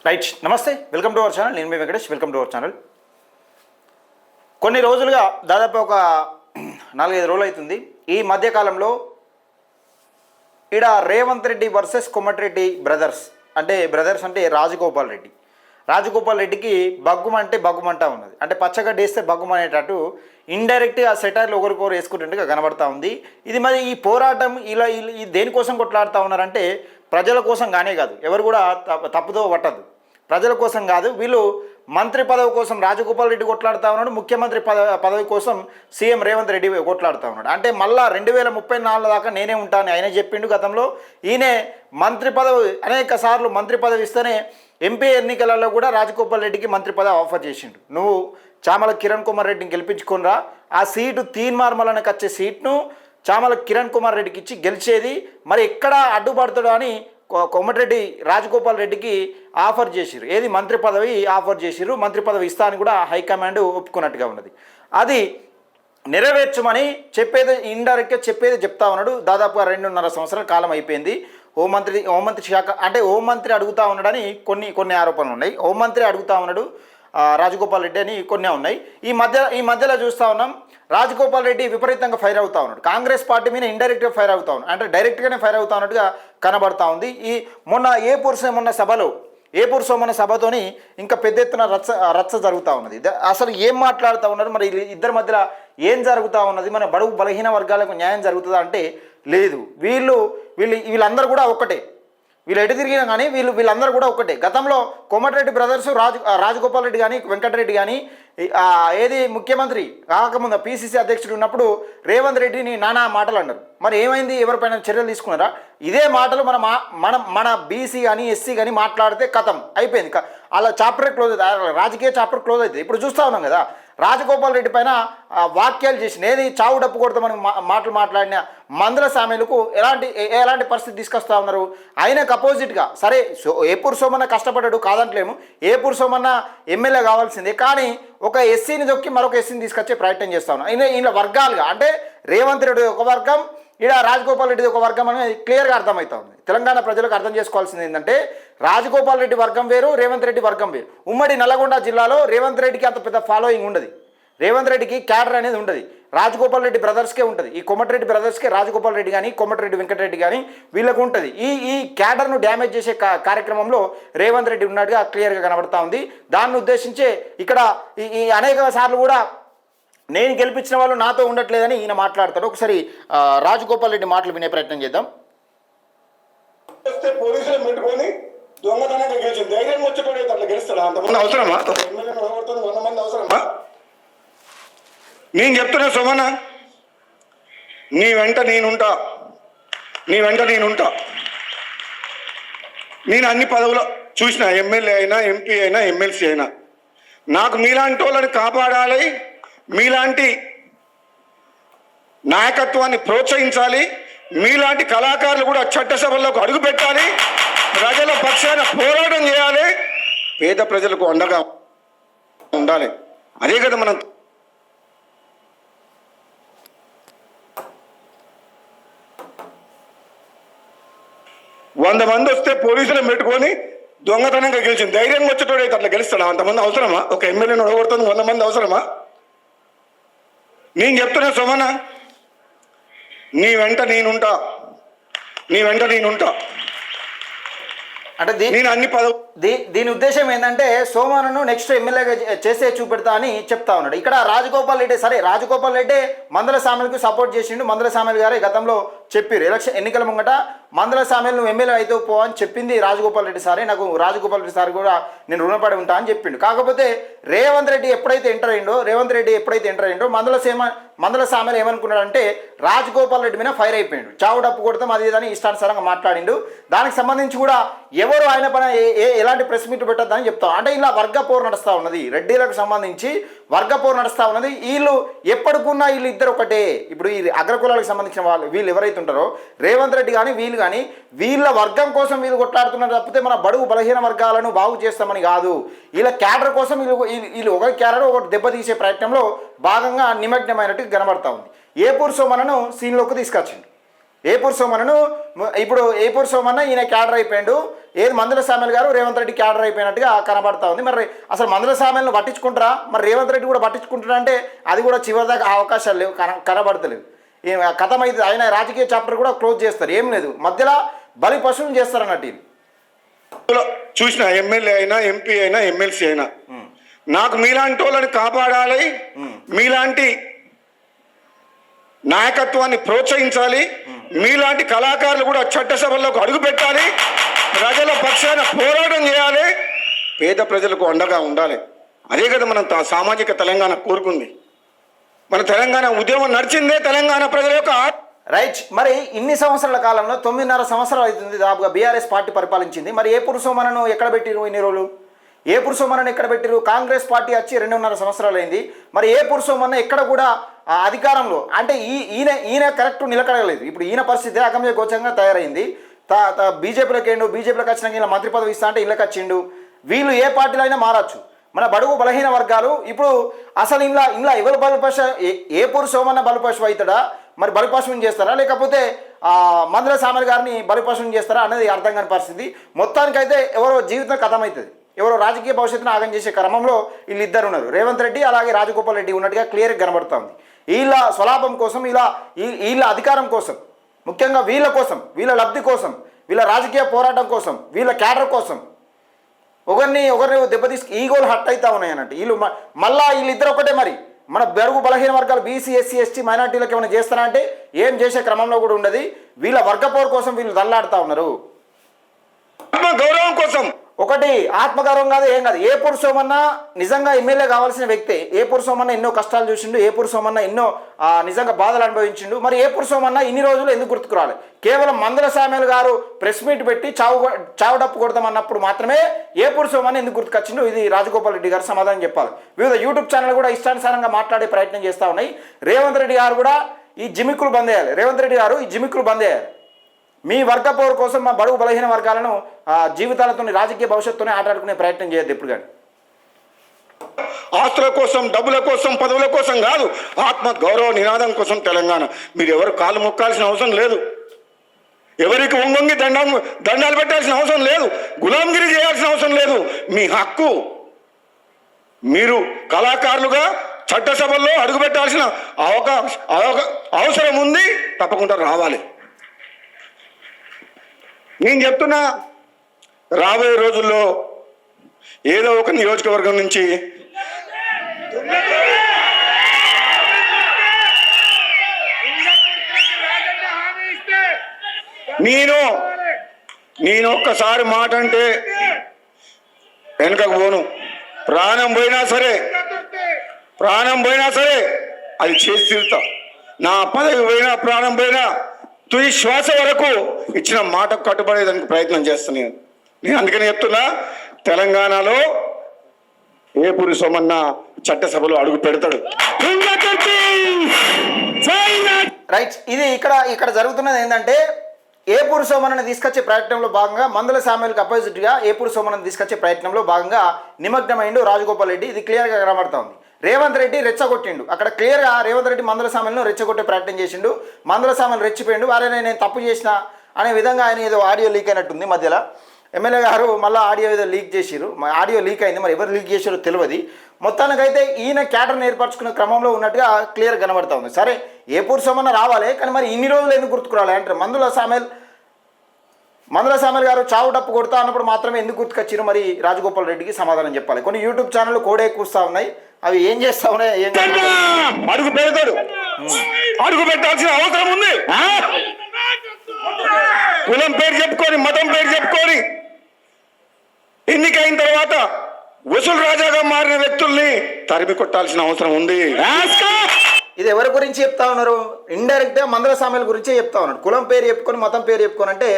Right, నమస్తే, welcome to our channel. నేను మీ Venkatesh. Welcome to our channel. కొన్ని రోజులుగా దాదాపు ఒక 4-5 రోజులు అవుతుంది. ఈ మధ్యకాలంలో ఈడ రేవంత్ రెడ్డి వర్సెస్ కోమటిరెడ్డి బ్రదర్స్ అంటే రాజగోపాల్ రెడ్డికి బగ్గుమంటే బగ్గుమంటా ఉన్నది. అంటే పచ్చగడ్డ వేస్తే బగ్గుమనేటట్టు ఇండైరెక్ట్గా సెటైర్లు ఒకరికొకరు వేసుకుంటుండగా కనబడతా ఉంది. ఇది మరి ఈ పోరాటం ఇలా దేనికోసం కొట్లాడుతూ ఉన్నారంటే ప్రజల కోసం కానే కాదు, ఎవరు కూడా తప్పుదో పట్టదు, ప్రజల కోసం కాదు. వీళ్ళు మంత్రి పదవి కోసం రాజగోపాల్ రెడ్డి కొట్లాడుతూ ఉన్నాడు, ముఖ్యమంత్రి పదవి కోసం సీఎం రేవంత్ రెడ్డి కొట్లాడుతూ ఉన్నాడు. అంటే మళ్ళా 2034 దాకా నేనే ఉంటాను ఆయన చెప్పిండు. గతంలో ఈయనే మంత్రి పదవి అనేక సార్లు మంత్రి పదవి ఇస్తేనే ఎంపీ ఎన్నికలలో కూడా రాజగోపాల్ రెడ్డికి మంత్రి పదవి ఆఫర్ చేసిండు. నువ్వు చామల కిరణ్ కుమార్ రెడ్డిని గెలిపించుకునిరా, ఆ సీటు తీన్మార్మలకి వచ్చే సీట్ను చామల కిరణ్ కుమార్ రెడ్డికి ఇచ్చి గెలిచేది, మరి ఎక్కడ అడ్డుపడతాడు అని కోమటిరెడ్డి రాజగోపాల్ రెడ్డికి ఆఫర్ చేసిరు. ఏది మంత్రి పదవి ఆఫర్ చేసిరు, మంత్రి పదవి ఇస్తా అని కూడా హైకమాండ్ ఒప్పుకున్నట్టుగా ఉన్నది. అది నెరవేర్చమని చెప్పేది ఇండైరెక్ట్గా చెప్తా ఉన్నాడు. దాదాపుగా 2.5 సంవత్సరాల కాలం అయిపోయింది. హోంమంత్రి శాఖ అంటే హోంమంత్రి అడుగుతూ ఉన్నాడని కొన్ని ఆరోపణలు ఉన్నాయి. హోంమంత్రి అడుగుతూ ఉన్నాడు రాజగోపాల్ రెడ్డి అని కొన్ని ఉన్నాయి. ఈ మధ్యలో చూస్తూ ఉన్నాం, రాజగోపాల్ రెడ్డి విపరీతంగా ఫైర్ అవుతూ ఉన్నాడు. కాంగ్రెస్ పార్టీ మీద ఇండైరెక్ట్గా ఫైర్ అవుతా ఉన్నాడు, అంటే డైరెక్ట్గానే ఫైర్ అవుతా ఉన్నట్టుగా కనబడతా ఉంది. ఏపూర్ సోమన్న సభతోని ఇంకా పెద్ద ఎత్తున రచ్చ జరుగుతూ ఉన్నది. అసలు ఏం మాట్లాడుతూ ఉన్నారు, మరి ఇద్దరి మధ్యలో ఏం జరుగుతూ ఉన్నది, మన బడుగు బలహీన వర్గాలకు న్యాయం జరుగుతుందా అంటే లేదు. వీళ్ళందరూ కూడా ఒక్కటే, వీళ్ళు ఎటు తిరిగినా కానీ వీళ్ళందరూ కూడా ఒక్కటే. గతంలో కోమటిరెడ్డి బ్రదర్స్ రాజగోపాల్ రెడ్డి కానీ వెంకటరెడ్డి కానీ ఏది ముఖ్యమంత్రి కాకముందు పిసిసి అధ్యక్షుడు ఉన్నప్పుడు రేవంత్ రెడ్డిని నానా మాటలు అన్నారు. మరి ఏమైంది, ఎవరిపైన చర్యలు తీసుకున్నారా? ఇదే మాటలు మన బీసీ కానీ ఎస్సీ కానీ మాట్లాడితే కథం అయిపోయింది, అలా చాప్టర్ క్లోజ్ అవుతుంది, రాజకీయ చాప్టర్ క్లోజ్ అవుతుంది. ఇప్పుడు చూస్తూ ఉన్నాం కదా, రాజగోపాల్ రెడ్డి పైన వాక్యాలు చేసిన ఏది చావు డప్పు కొడతామని మాటలు మాట్లాడిన మందుల సామెలకు ఎలాంటి పరిస్థితి తీసుకొస్తా ఉన్నారు. ఆయనకు అపోజిట్గా సరే ఏపూర్ సోమన్న కష్టపడ్డాడు కాదంటలేము, ఏపూర్ సోమన్న ఎమ్మెల్యే కావాల్సిందే, కానీ ఒక ఎస్సీని దొక్కి మరొక ఎస్సీని తీసుకొచ్చే ప్రయత్నం చేస్తా ఉన్నాం. ఈయన వర్గాలుగా అంటే రేవంత్ రెడ్డి ఒక వర్గం, ఈడ రాజగోపాల్ రెడ్డి ఒక వర్గం అనేది క్లియర్గా అర్థమవుతా ఉంది. తెలంగాణ ప్రజలకు అర్థం చేసుకోవాల్సింది ఏంటంటే రాజగోపాల్ రెడ్డి వర్గం వేరు, రేవంత్ రెడ్డి వర్గం వేరు. ఉమ్మడి నల్గొండ జిల్లాలో రేవంత్ రెడ్డికి అంత పెద్ద ఫాలోయింగ్ ఉండదు, రేవంత్ రెడ్డికి క్యాడర్ అనేది ఉండదు, రాజగోపాల్ రెడ్డి బ్రదర్స్కే ఉంటుంది. ఈ కోమటిరెడ్డి బ్రదర్స్కే రాజగోపాల్ రెడ్డి కానీ కోమటిరెడ్డి వెంకటరెడ్డి కానీ వీళ్ళకు ఉంటుంది. ఈ క్యాడర్ను డ్యామేజ్ చేసే కార్యక్రమంలో రేవంత్ రెడ్డి ఉన్నట్టుగా క్లియర్గా కనబడతా ఉంది. దాన్ని ఉద్దేశించే ఇక్కడ ఈ అనేక సార్లు కూడా నేను గెలిపించిన వాళ్ళు నాతో ఉండట్లేదని ఈయన మాట్లాడతాడు. ఒకసారి రాజగోపాల్ రెడ్డి మాటలు వినే ప్రయత్నం చేద్దాం. పోలీసులు పెట్టుకొని దొంగతనంగా గెలిచి ధైర్యం వచ్చేటోడే అట్లా గెలుస్తాడు. అంతమంది అవసరమా? 100 మంది అవసరమా? నేను చెప్తున్నా సోమన్న, నీ వెంట నేనుంటా. నేను అన్ని పదవులు చూసిన, ఎమ్మెల్యే అయినా ఎంపీ అయినా ఎమ్మెల్సీ అయినా. నాకు మీలాంటి వాళ్ళని కాపాడాలి, మీలాంటి నాయకత్వాన్ని ప్రోత్సహించాలి, మీలాంటి కళాకారులు కూడా చట్టసభల్లోకి అడుగు పెట్టాలి, ప్రజల పక్షాన పోరాటం చేయాలి, పేద ప్రజలకు అండగా ఉండాలి. అదే కదా మనం 100 మంది వస్తే పోలీసులను పెట్టుకొని దొంగతనంగా గెలిచింది ధైర్యం వచ్చేటోడైతే అట్లా గెలుస్తాడా? అంతమంది అవసరమా? ఒక ఎమ్మెల్యేని ఓడగొడుతుంది 100 మంది అవసరమా? నేను చెప్తున్నా సోమన్న, నీ వెంట నేనుంటా. అంటే దీని ఉద్దేశం ఏంటంటే సోమన్నను నెక్స్ట్ ఎమ్మెల్యేగా చేసే చూపెడతా అని చెప్తా ఉన్నాడు. ఇక్కడ రాజగోపాల్ రెడ్డి మందల సామెలకు సపోర్ట్ చేసిండు. మందల సామెల్ గారే గతంలో చెప్పారు, ఎన్నికల ముంగట మందల సామెలు నువ్వు ఎమ్మెల్యే అయితే పో అని చెప్పింది రాజగోపాల్ రెడ్డి సారే. నాకు రాజగోపాల్ రెడ్డి సార్ కూడా నేను రుణపడి ఉంటా అని చెప్పిండు. కాకపోతే రేవంత్ రెడ్డి ఎప్పుడైతే ఎంటర్ అయ్యిండో మందల సామెలు ఏమనుకున్నాడంటే రాజగోపాల్ రెడ్డి మీద ఫైర్ అయిపోయిండు, చావు డప్పు కొడతాం అది ఇదని ఇష్టానుసారంగా మాట్లాడిండు. దానికి సంబంధించి కూడా ఎవరు ఆయన పైన ఎలాంటి ప్రెస్ మీట్ పెట్టద్దని చెప్తాం. అంటే ఇలా వర్గ పోరు నడుస్తూ ఉన్నది, రెడ్డిలకు సంబంధించి వర్గ పోరు నడుస్తూ ఉన్నది. వీళ్ళు ఎప్పటికున్నా వీళ్ళు ఇద్దరు ఒకటే. ఇప్పుడు ఈ అగ్రకులాలకు సంబంధించిన వీళ్ళు ఎవరైతే ఉంటారో రేవంత్ రెడ్డి కానీ వీళ్ళు కానీ వీళ్ళ వర్గం కోసం వీళ్ళు కొట్లాడుతున్నారు తప్పితే మన బడుగు బలహీన వర్గాలను బాగు చేస్తామని కాదు. వీళ్ళ క్యాడర్ కోసం వీళ్ళు ఒకరి క్యాడర్ ఒకటి దెబ్బతీసే ప్రయత్నంలో భాగంగా నిమగ్నమైనట్టు కనబడతా ఉంది. ఏపూర్ సోమన్నను సీన్లోకి తీసుకొచ్చింది. ఏపూరు సోమన్నను ఇప్పుడు ఏపూరు సోమన్న ఈయన క్యాడర్ అయిపోయాడు, ఏది మందుల సామెల్ గారు రేవంత్ రెడ్డి క్యాడర్ అయిపోయినట్టుగా కనబడతా ఉంది. మరి అసలు మందుల సామెల్ను పట్టించుకుంటారా, మరి రేవంత్ రెడ్డి కూడా పట్టించుకుంటారా అంటే అది కూడా చివరిదాకా అవకాశాలు లేవు, కనబడతలేవు. కథం అయితే ఆయన రాజకీయ చాప్టర్ కూడా క్లోజ్ చేస్తారు, ఏం లేదు, మధ్యలో బలి పశువులు చేస్తారు అన్నట్టు. చూసిన ఎమ్మెల్యే అయినా ఎంపీ అయినా ఎమ్మెల్సీ అయినా నాకు మీలాంటి వాళ్ళని కాపాడాలి, మీలాంటి నాయకత్వాన్ని ప్రోత్సహించాలి, మీలాంటి కళాకారులు కూడా చట్టసభల్లోకి అడుగు పెట్టాలి, ప్రజల పక్షాన పోరాటం చేయాలి, పేద ప్రజలకు అండగా ఉండాలి. అదే కదా మనం సామాజిక తెలంగాణ కోరుకుంది. మన తెలంగాణ ఉద్యమం నడిచిందే తెలంగాణ ప్రజల యొక్క రైట్. మరి ఇన్ని సంవత్సరాల కాలంలో 9.5 సంవత్సరాలు అవుతుంది దాదాపుగా బీఆర్ఎస్ పార్టీ పరిపాలించింది. మరి ఏపూరు సోమన్నను ఎక్కడ పెట్టిరు ఇన్ని రోజులు? ఏపూరు సోమన్నను ఎక్కడ పెట్టిరు? కాంగ్రెస్ పార్టీ వచ్చి 2.5 సంవత్సరాలు అయింది. మరి ఏపూరు సోమన్న ఎక్కడ కూడా అధికారంలో అంటే ఈయన కరెక్ట్ నిలకడగలేదు. ఇప్పుడు ఈయన పరిస్థితి అగమ్య గోచరంగా తయారైంది. బీజేపీలోకి ఏండు, బీజేపీలోకి వచ్చినాక ఇలా మంత్రి పదవి ఇస్తా అంటే ఇళ్ళకి వచ్చిండు. వీళ్ళు ఏ పార్టీలో అయినా మారచ్చు. మన బడుగు బలహీన వర్గాలు ఇప్పుడు అసలు ఇంట్లో ఎవరు బలిపశ, ఏపూరు సోమన్న బలిపశు అవుతాడా, మరి బలిపశువుని చేస్తారా లేకపోతే మందుల సామెల్ గారిని బలిపశువుని చేస్తారా అనేది అర్థం కాని పరిస్థితి. మొత్తానికైతే ఎవరో జీవితం కథమవుతుంది, ఎవరో రాజకీయ భవిష్యత్తును ఆగం చేసే క్రమంలో వీళ్ళిద్దరు ఉన్నారు, రేవంత్ రెడ్డి అలాగే రాజగోపాల్ రెడ్డి ఉన్నట్టుగా క్లియర్గా కనబడుతుంది. వీళ్ళ స్వలాభం కోసం, వీళ్ళ అధికారం కోసం, ముఖ్యంగా వీళ్ళ కోసం, వీళ్ళ లబ్ధి కోసం, వీళ్ళ రాజకీయ పోరాటం కోసం, వీళ్ళ క్యాడర్ కోసం ఒకరిని దెబ్బతీసి ఈగోలు హట్ అవుతా ఉన్నాయి అన్నట్టు. మళ్ళా వీళ్ళిద్దరు ఒకటే. మరి మన బెరుగు బలహీన వర్గాలు బీసీ ఎస్సీ ఎస్టీ మైనార్టీలకు ఏమైనా చేస్తారా అంటే ఏం చేసే క్రమంలో కూడా ఉండదు. వీళ్ళ వర్గపోరు కోసం వీళ్ళు దల్లాడుతూ ఉన్నారు. గౌరవం కోసం ఒకటి ఆత్మగౌరవం కాదు, ఏం కాదు. ఏపూరు సోమన్న నిజంగా ఎమ్మెల్యే కావాల్సిన వ్యక్తే. ఏపూరు సోమన్న ఎన్నో కష్టాలు చూసిండు, ఏపూరు సోమన్న ఎన్నో నిజంగా బాధలు అనుభవించిండు. మరి ఏపూరు సోమన్న ఇన్ని రోజులు ఎందుకు గుర్తుకురాలి? కేవలం మందుల సామెల్ గారు ప్రెస్ మీట్ పెట్టి చావుడప్పు కొడతామన్నప్పుడు మాత్రమే ఏపూరు సోమన్న ఎందుకు గుర్తుకొచ్చిండు? ఇది రాజగోపాల్ రెడ్డి గారు సమాధానం చెప్పాలి. వివిధ యూట్యూబ్ ఛానల్ కూడా ఇష్టానుసారంగా మాట్లాడే ప్రయత్నం చేస్తూ ఉన్నాయి. రేవంత్ రెడ్డి గారు కూడా ఈ జిమిక్కులు బంద్ చేయాలి. రేవంత్ రెడ్డి గారు ఈ జిమిక్కులు బంద్ చేయాలి. మీ వర్గ పౌరు కోసం మా బడుగు బలహీన వర్గాలను జీవితాలతో రాజకీయ భవిష్యత్తునే ఆటాడుకునే ప్రయత్నం చేయొద్దు ఎప్పుడు కానీ. ఆస్తుల కోసం, డబ్బుల కోసం, పదవుల కోసం కాదు, ఆత్మ గౌరవ నినాదం కోసం తెలంగాణ. మీరు ఎవరు కాలు మొక్కాల్సిన అవసరం లేదు, ఎవరికి వంగొంగి దండాలు పెట్టాల్సిన అవసరం లేదు, గులాంగిరి చేయాల్సిన అవసరం లేదు. మీ హక్కు. మీరు కళాకారులుగా చట్టసభల్లో అడుగుపెట్టాల్సిన అవసరం ఉంది, తప్పకుండా రావాలి. నేను చెప్తున్నా, రాబోయే రోజుల్లో ఏదో ఒక నియోజకవర్గం నుంచి నేను ఒక్కసారి మాట అంటే వెనుకకు పోను. ప్రాణం పోయినా సరే అది చేసి తీరుతా. నా పదవి పోయినా, ప్రాణం పోయినా, తుది శ్వాస వరకు ఇచ్చిన మాటకు కట్టుబడేదానికి ప్రయత్నం చేస్తున్నాను. నేను అందుకని చెప్తున్నా, తెలంగాణలో ఏపూరి సోమన్న చట్టసభలో అడుగు పెడతాడు. రైట్. ఇది ఇక్కడ జరుగుతున్నది ఏంటంటే ఏపూరు సోమన్నని తీసుకొచ్చే ప్రయత్నంలో భాగంగా మందుల సామెల్కి అపోజిట్గా ఏపూరు సోమన్నని తీసుకొచ్చే ప్రయత్నంలో భాగంగా నిమగ్నమైండు రాజగోపాల్ రెడ్డి. ఇది క్లియర్గా కనబడతా ఉంది. రేవంత్ రెడ్డి రెచ్చగొట్టిండు. అక్కడ క్లియర్గా రేవంత్ రెడ్డి మందుల సామెలను రెచ్చగొట్టే ప్రయత్నం చేసిండు. మందుల సామెలు రెచ్చిపోయిండు. వారే నేను తప్పు చేసిన అనే విధంగా ఆయన ఏదో ఆడియో లీక్ అయినట్టుంది. మధ్యలో ఎమ్మెల్యే గారు మళ్ళీ ఆడియో ఏదో లీక్ చేసిరు. ఆడియో లీక్ అయింది, మరి ఎవరు లీక్ చేసారో తెలియదు. మొత్తానికైతే ఈయన క్యాడర్ని ఏర్పరచుకునే క్రమంలో ఉన్నట్టుగా క్లియర్ కనబడతా ఉంది. సరే, ఏపూరు సోమన్న రావాలి, కానీ మరి ఇన్ని రోజులు ఎందుకు గుర్తుకురాలి అంటారు. మందుల సామెల్ గారు చావు డప్పు కొడతా అన్నప్పుడు మాత్రమే ఎందుకు గుర్తుకొచ్చారు? మరి రాజగోపాల్ రెడ్డికి సమాధానం చెప్పాలి. కొన్ని యూట్యూబ్ ఛానళ్ళు కోడే కూస్తా ఉన్నాయి, అవి ఏం చేస్తా ఉన్నాయి? అడుగు పెడతాడు, అడుగు పెట్టాల్సిన అవసరం ఉంది. కులం పేరు చెప్పుకొని, మతం పేరు చెప్పుకొని ఎన్నికైన తర్వాత వసూలు రాజాగా మారిన వ్యక్తుల్ని తరిమి కొట్టాల్సిన అవసరం ఉంది. ఇది ఎవరి గురించి చెప్తా ఉన్నారు? ఇండైరెక్ట్గా మందుల సామెల గురించే చెప్తా ఉన్నాడు. కులం పేరు చెప్పుకొని, మతం పేరు చెప్పుకొని అంటే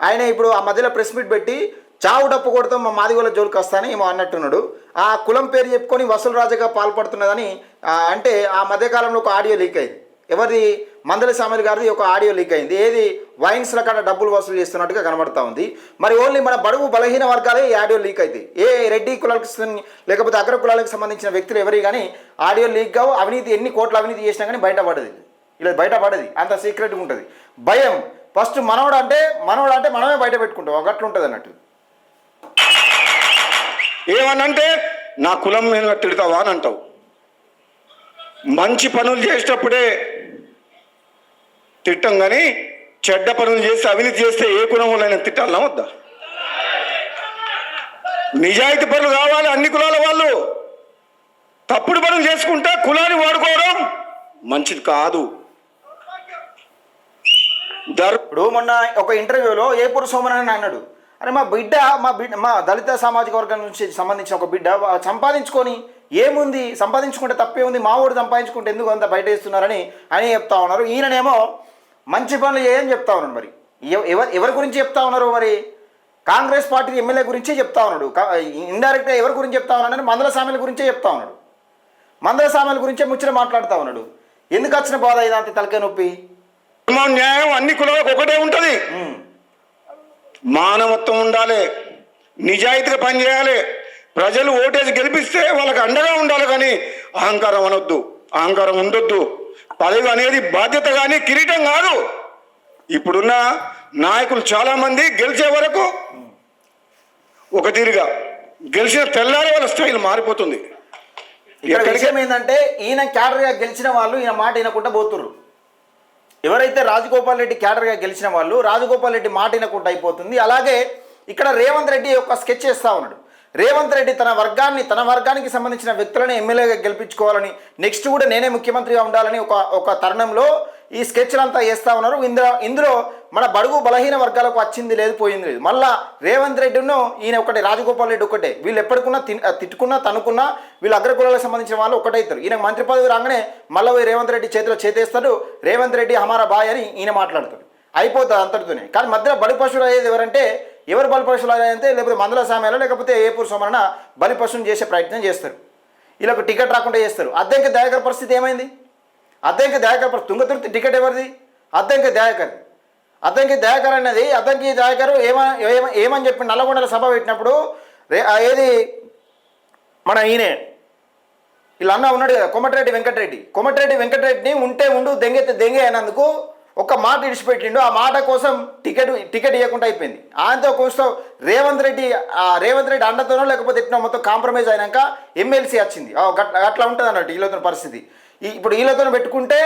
ఆయన ఇప్పుడు ఆ మధ్యలో ప్రెస్ మీట్ పెట్టి చావు డప్పు కొడతాం మా మాదిగోళ్ళ జోలికి వస్తానని ఏమో అన్నట్టున్నాడు. ఆ కులం పేరు చెప్పుకొని వసూలు రాజాగా పాల్పడుతున్నదని అంటే ఆ మధ్యకాలంలో ఒక ఆడియో లీక్ అయింది. ఎవరిది? మందుల సామెల్ గారిది ఒక ఆడియో లీక్ అయింది. ఏది? వైన్స్ల కాడ డబ్బులు వసూలు చేస్తున్నట్టుగా కనబడతా ఉంది. మరి ఓన్లీ మన బడుగు బలహీన వర్గాలే ఈ ఆడియో లీక్ అయితే, ఏ రెడ్డి కులాలకు లేకపోతే అగ్ర కులాలకు సంబంధించిన వ్యక్తులు ఎవరి కానీ ఆడియో లీక్ కావు. అవినీతి ఎన్ని కోట్ల అవినీతి చేసినా కానీ బయటపడదు. ఇలా బయటపడేది అంత సీక్రెట్గా ఉంటుంది. భయం ఫస్ట్ మనోడు అంటే మనమే బయట పెట్టుకుంటాం, ఒకట్లు ఉంటుంది అన్నట్టు. ఏమనంటే నా కులం మీద తిడతావా అని అంటావు. మంచి పనులు చేసేటప్పుడే తిట్టం కానీ చెడ్డ పనులు చేస్తే అవినీతి చేస్తే ఏ కులం వాళ్ళైనా తిట్టాలన్నా వద్దా? నిజాయితీ పనులు కావాలి అన్ని కులాల వాళ్ళు. తప్పుడు పనులు చేసుకుంటే కులాన్ని వాడుకోవడం మంచిది కాదు. ఇప్పుడు మొన్న ఒక ఇంటర్వ్యూలో ఏపూరు సోమన్ అని అన్నాడు, అరే మా దళిత సామాజిక వర్గం నుంచి సంబంధించిన ఒక బిడ్డ సంపాదించుకొని ఏముంది, సంపాదించుకుంటే తప్పే ఉంది, మా ఊరు సంపాదించుకుంటే ఎందుకు అంత బయట వేస్తున్నారని అని చెప్తా ఉన్నారు. ఈయననేమో మంచి పనులు చేయని చెప్తా ఉన్నాడు. మరి ఎవరి గురించి చెప్తా ఉన్నారు? మరి కాంగ్రెస్ పార్టీ ఎమ్మెల్యే గురించే చెప్తా ఉన్నాడు. ఇండైరెక్ట్గా ఎవరి గురించి చెప్తా ఉన్నాడు? మందల సామెల గురించే చెప్తా ఉన్నాడు. మందల సామెల గురించే ముచ్చట మాట్లాడుతూ ఉన్నాడు. ఎందుకు వచ్చిన బాధ ఇదంతా తలకాయ నొప్పి? న్యాయం అన్ని కులాలకు ఒకటే ఉంటుంది. మానవత్వం ఉండాలి, నిజాయితీగా పనిచేయాలి. ప్రజలు ఓటేసి గెలిపిస్తే వాళ్ళకి అండగా ఉండాలి, కానీ అహంకారం అనొద్దు, అహంకారం ఉండొద్దు. పదవి అనేది బాధ్యత కానీ కిరీటం కాదు. ఇప్పుడున్న నాయకులు చాలామంది గెలిచే వరకు ఒక తీరుగా, గెలిచిన తెల్లారి వాళ్ళ స్టైల్ మారిపోతుంది. ఇక్కడ విషయం ఏంటంటే ఈయన క్యాడర్గా గెలిచిన వాళ్ళు ఈయన మాట వినకుండా పోతుర్రు. ఎవరైతే రాజగోపాల్ రెడ్డి క్యాడర్గా గెలిచిన వాళ్ళు రాజగోపాల్ రెడ్డి మాట వినకుండా అయిపోతుంది. అలాగే ఇక్కడ రేవంత్ రెడ్డి ఒక స్కెచ్ చేస్తూ ఉన్నాడు. రేవంత్ రెడ్డి తన వర్గానికి సంబంధించిన వ్యక్తులని ఎమ్మెల్యేగా గెలిపించుకోవాలని, నెక్స్ట్ కూడా నేనే ముఖ్యమంత్రిగా ఉండాలని ఒక తరుణంలో ఈ స్కెచ్లంతా వేస్తూ ఉన్నారు. ఇందులో మన బడుగు బలహీన వర్గాలకు వచ్చింది లేదు, పోయింది లేదు. మళ్ళా రేవంత్ రెడ్డిను ఈయన ఒకటే, రాజగోపాల్ రెడ్డి ఒకటే. వీళ్ళు ఎప్పటికున్నా తిట్టుకున్నా తనుకున్నా వీళ్ళు అగ్రకులాలకు సంబంధించిన వాళ్ళు ఒకటైతారు. ఈయన మంత్రి పదవి రాగానే మళ్ళీ రేవంత్ రెడ్డి చేతిలో చేతేస్తాడు. రేవంత్ రెడ్డి హమారా బాయ్ అని ఈయన మాట్లాడతాడు, అయిపోతుంది అంతటితోనే. కానీ మధ్యలో బలి పశువులు అయ్యేది ఎవరంటే, ఎవరు బలి పశువులు అయ్యాయంటే లేకపోతే మందల సామెలో లేకపోతే ఏపూరు సోమరణ బలి పశువుని చేసే ప్రయత్నం చేస్తారు. వీళ్ళకు టికెట్ రాకుండా చేస్తారు. అద్దెంకి దయాకర్ పరిస్థితి ఏమైంది? అద్దెంకి దయాకర్ తుంగతుర్తి టికెట్ ఎవరిది? అద్దెంకి దయాకర్ అనేది అద్దంకి దయాకర్ ఏమని చెప్పి నల్లగొండల సభ పెట్టినప్పుడు ఏది మన ఈయనే వీళ్ళ అన్న ఉన్నాడు కదా, కోమటిరెడ్డి వెంకటరెడ్డిని ఉంటే ఉండు దెంగే అయినందుకు ఒక మాట ఇడిచిపెట్టిండు. ఆ మాట కోసం టికెట్ ఇవ్వకుండా అయిపోయింది. ఆయనతో కోసం రేవంత్ రెడ్డి అండతోనో లేకపోతే ఎట్లా మొత్తం కాంప్రమైజ్ అయినాక ఎమ్మెల్సీ వచ్చింది. అట్లా ఉంటుంది అన్నట్టు వీళ్ళతో పరిస్థితి. ఇప్పుడు వీళ్ళతో పెట్టుకుంటే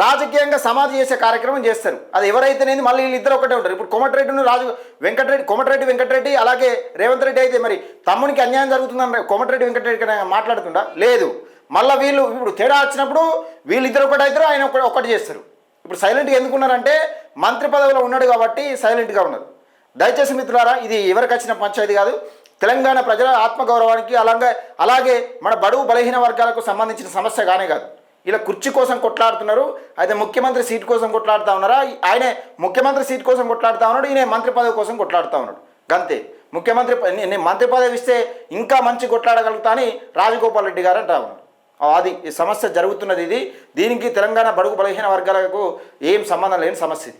రాజకీయంగా సమాధి చేసే కార్యక్రమం చేస్తారు. అది ఎవరైతేనేది మళ్ళీ వీళ్ళిద్దరు ఒకటే ఉంటారు. ఇప్పుడు కోమటిరెడ్డి వెంకటరెడ్డి అలాగే రేవంత్ రెడ్డి అయితే మరి తమ్మునికి అన్యాయం జరుగుతుందని కోమటిరెడ్డి వెంకటరెడ్డి మాట్లాడుతుందా? లేదు. మళ్ళీ వీళ్ళు ఇప్పుడు తేడా వచ్చినప్పుడు వీళ్ళిద్దరు ఒకటి అవుతారు, ఆయన ఒకటి చేస్తారు. ఇప్పుడు సైలెంట్గా ఎందుకున్నారంటే మంత్రి పదవిలో ఉన్నాడు కాబట్టి సైలెంట్గా ఉన్నారు. దయచేసి మిత్రులారా, ఇది ఎవరికి వచ్చిన పంచాయతీ కాదు. తెలంగాణ ప్రజల ఆత్మగౌరవానికి అలాగే మన బడుగు బలహీన వర్గాలకు సంబంధించిన సమస్య కానే కాదు. ఇలా కుర్చీ కోసం కొట్లాడుతున్నారు. అయితే ముఖ్యమంత్రి సీట్ కోసం కొట్లాడుతూ ఉన్నారా? ఆయనే ముఖ్యమంత్రి సీట్ కోసం కొట్లాడుతూ ఉన్నాడు, ఈయన మంత్రి పదవి కోసం కొట్లాడుతూ ఉన్నాడు. గంతే. మంత్రి పదవి ఇస్తే ఇంకా మంచి కొట్లాడగలుగుతా అని రాజగోపాల్ రెడ్డి గారు అంటా ఉన్నారు. అది ఈ సమస్య జరుగుతున్నది. దీనికి తెలంగాణ బడుగు బలహీన వర్గాలకు ఏం సంబంధం లేని సమస్య ఇది.